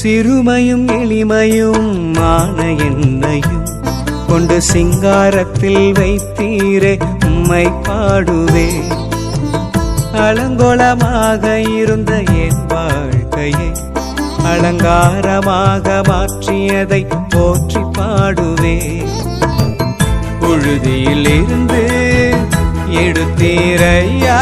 சிறுமையும் எளிமையும் மான என்னையும் கொண்டு சிங்காரத்தில் வைத்தீரே உம்மை பாடுவே. அலங்கோலமாக இருந்த என் வாழ்க்கையை அலங்காரமாக மாற்றியதை போற்றி பாடுவே. புழுதியில் இருந்து எடுத்தீரையா